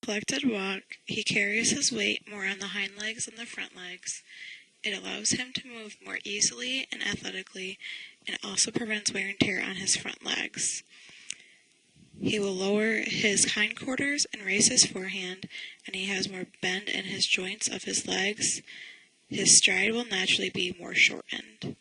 Collected walk, he carries his weight more on the hind legs than the front legs. It allows him to move more easily and athletically, and also prevents wear and tear on his front legs. He will lower his hindquarters and raise his forehand, and he has more bend in his joints of his legs. His stride will naturally be more shortened.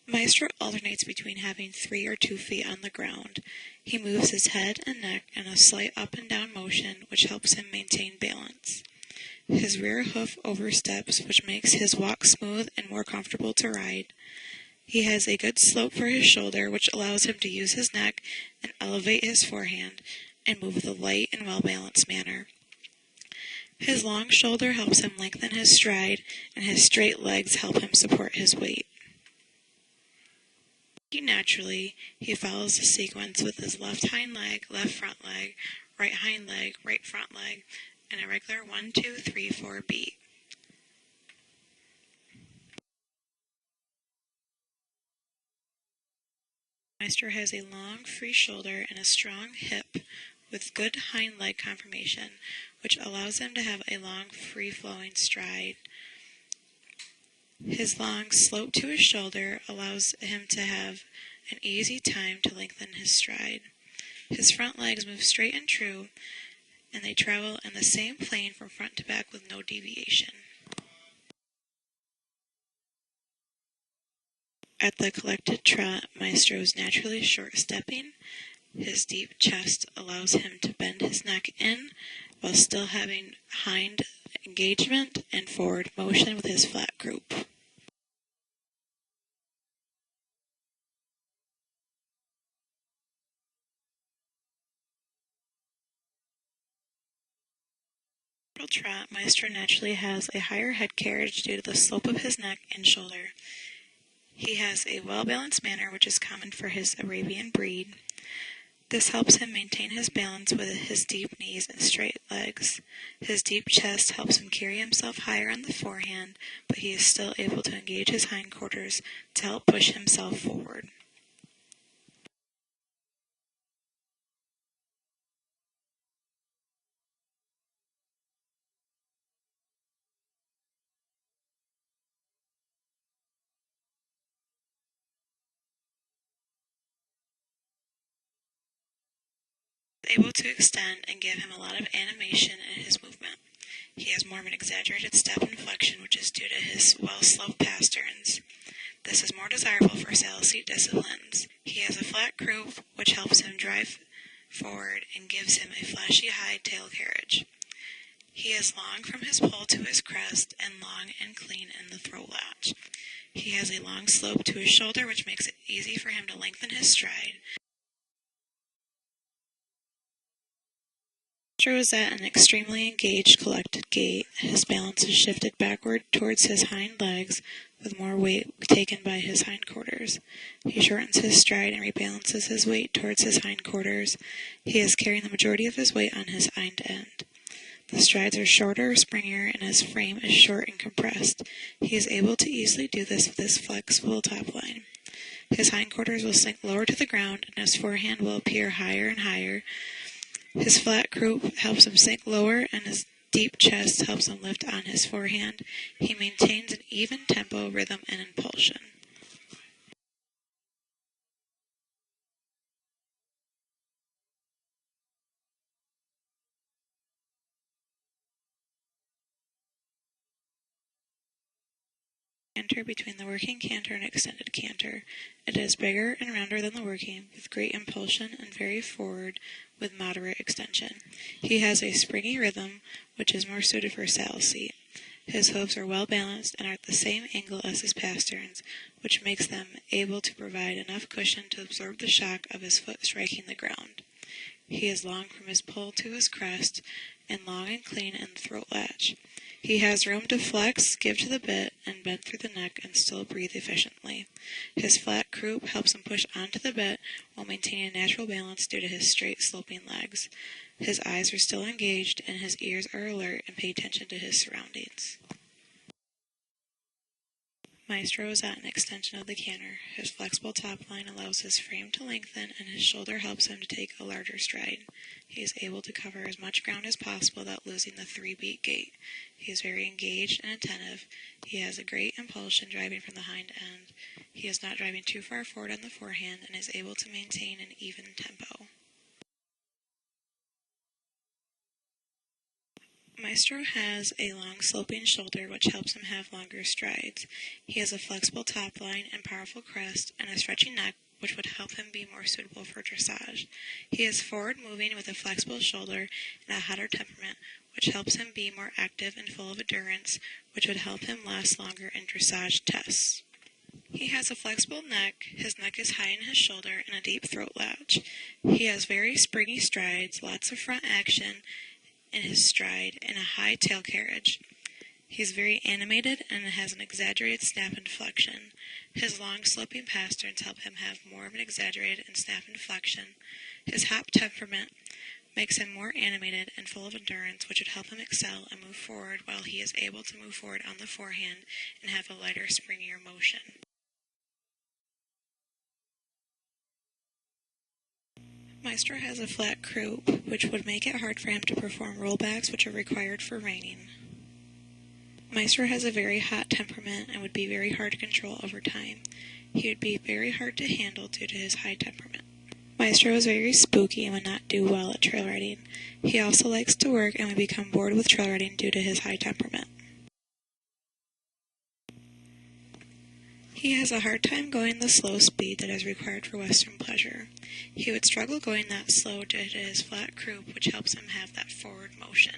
Maestro alternates between having 3 or 2 feet on the ground. He moves his head and neck in a slight up and down motion, which helps him maintain balance. His rear hoof oversteps, which makes his walk smooth and more comfortable to ride. He has a good slope for his shoulder, which allows him to use his neck and elevate his forehand and move with a light and well-balanced manner. His long shoulder helps him lengthen his stride, and his straight legs help him support his weight. Naturally, he follows the sequence with his left hind leg, left front leg, right hind leg, right front leg, and a regular 1, 2, 3, 4 beat. Maestro has a long, free shoulder and a strong hip with good hind leg conformation, which allows him to have a long, free-flowing stride. His long slope to his shoulder allows him to have an easy time to lengthen his stride. His front legs move straight and true, and they travel in the same plane from front to back with no deviation. At the collected trot, Maestro is naturally short-stepping. His deep chest allows him to bend his neck in while still having hind engagement and forward motion with his flat group. Trot, Maestro naturally has a higher head carriage due to the slope of his neck and shoulder. He has a well-balanced manner, which is common for his Arabian breed. This helps him maintain his balance with his deep knees and straight legs. His deep chest helps him carry himself higher on the forehand, but he is still able to engage his hindquarters to help push himself forward. Able to extend and give him a lot of animation in his movement. He has more of an exaggerated step and flexion, which is due to his well-sloped pasterns. This is more desirable for saddle seat disciplines. He has a flat croup, which helps him drive forward and gives him a flashy high tail carriage. He is long from his poll to his crest and long and clean in the throat latch. He has a long slope to his shoulder, which makes it easy for him to lengthen his stride. Maestro is at an extremely engaged, collected gait. His balance is shifted backward towards his hind legs, with more weight taken by his hindquarters. He shortens his stride and rebalances his weight towards his hindquarters. He is carrying the majority of his weight on his hind end. The strides are shorter, springier, and his frame is short and compressed. He is able to easily do this with his flexible top line. His hindquarters will sink lower to the ground, and his forehand will appear higher and higher. His flat croup helps him sink lower, and his deep chest helps him lift on his forehand. He maintains an even tempo, rhythm, and impulsion. Canter between the working canter and extended canter. It is bigger and rounder than the working, with great impulsion and very forward with moderate extension. He has a springy rhythm, which is more suited for saddle seat. His hooves are well balanced and are at the same angle as his pasterns, which makes them able to provide enough cushion to absorb the shock of his foot striking the ground. He is long from his poll to his crest, and long and clean in the throat latch. He has room to flex, give to the bit, and bend through the neck and still breathe efficiently. His flat croup helps him push onto the bit while maintaining a natural balance due to his straight sloping legs. His eyes are still engaged and his ears are alert and pay attention to his surroundings. Maestro is at an extension of the canter. His flexible top line allows his frame to lengthen, and his shoulder helps him to take a larger stride. He is able to cover as much ground as possible without losing the 3-beat gait. He is very engaged and attentive. He has a great impulsion driving from the hind end. He is not driving too far forward on the forehand and is able to maintain an even tempo. Maestro has a long sloping shoulder which helps him have longer strides. He has a flexible top line and powerful crest and a stretchy neck which would help him be more suitable for dressage. He is forward moving with a flexible shoulder and a hotter temperament which helps him be more active and full of endurance, which would help him last longer in dressage tests. He has a flexible neck, his neck is high in his shoulder, and a deep throat latch. He has very springy strides, lots of front action in his stride, and a high tail carriage. He is very animated and has an exaggerated snap and flexion. His long sloping pasterns help him have more of an exaggerated and snap and flexion. His hot temperament makes him more animated and full of endurance, which would help him excel and move forward while he is able to move forward on the forehand and have a lighter, springier motion. Maestro has a flat croup, which would make it hard for him to perform rollbacks which are required for reining. Maestro has a very hot temperament and would be very hard to control over time. He would be very hard to handle due to his high temperament. Maestro is very spooky and would not do well at trail riding. He also likes to work and would become bored with trail riding due to his high temperament. He has a hard time going the slow speed that is required for Western pleasure. He would struggle going that slow due to his flat croup, which helps him have that forward motion.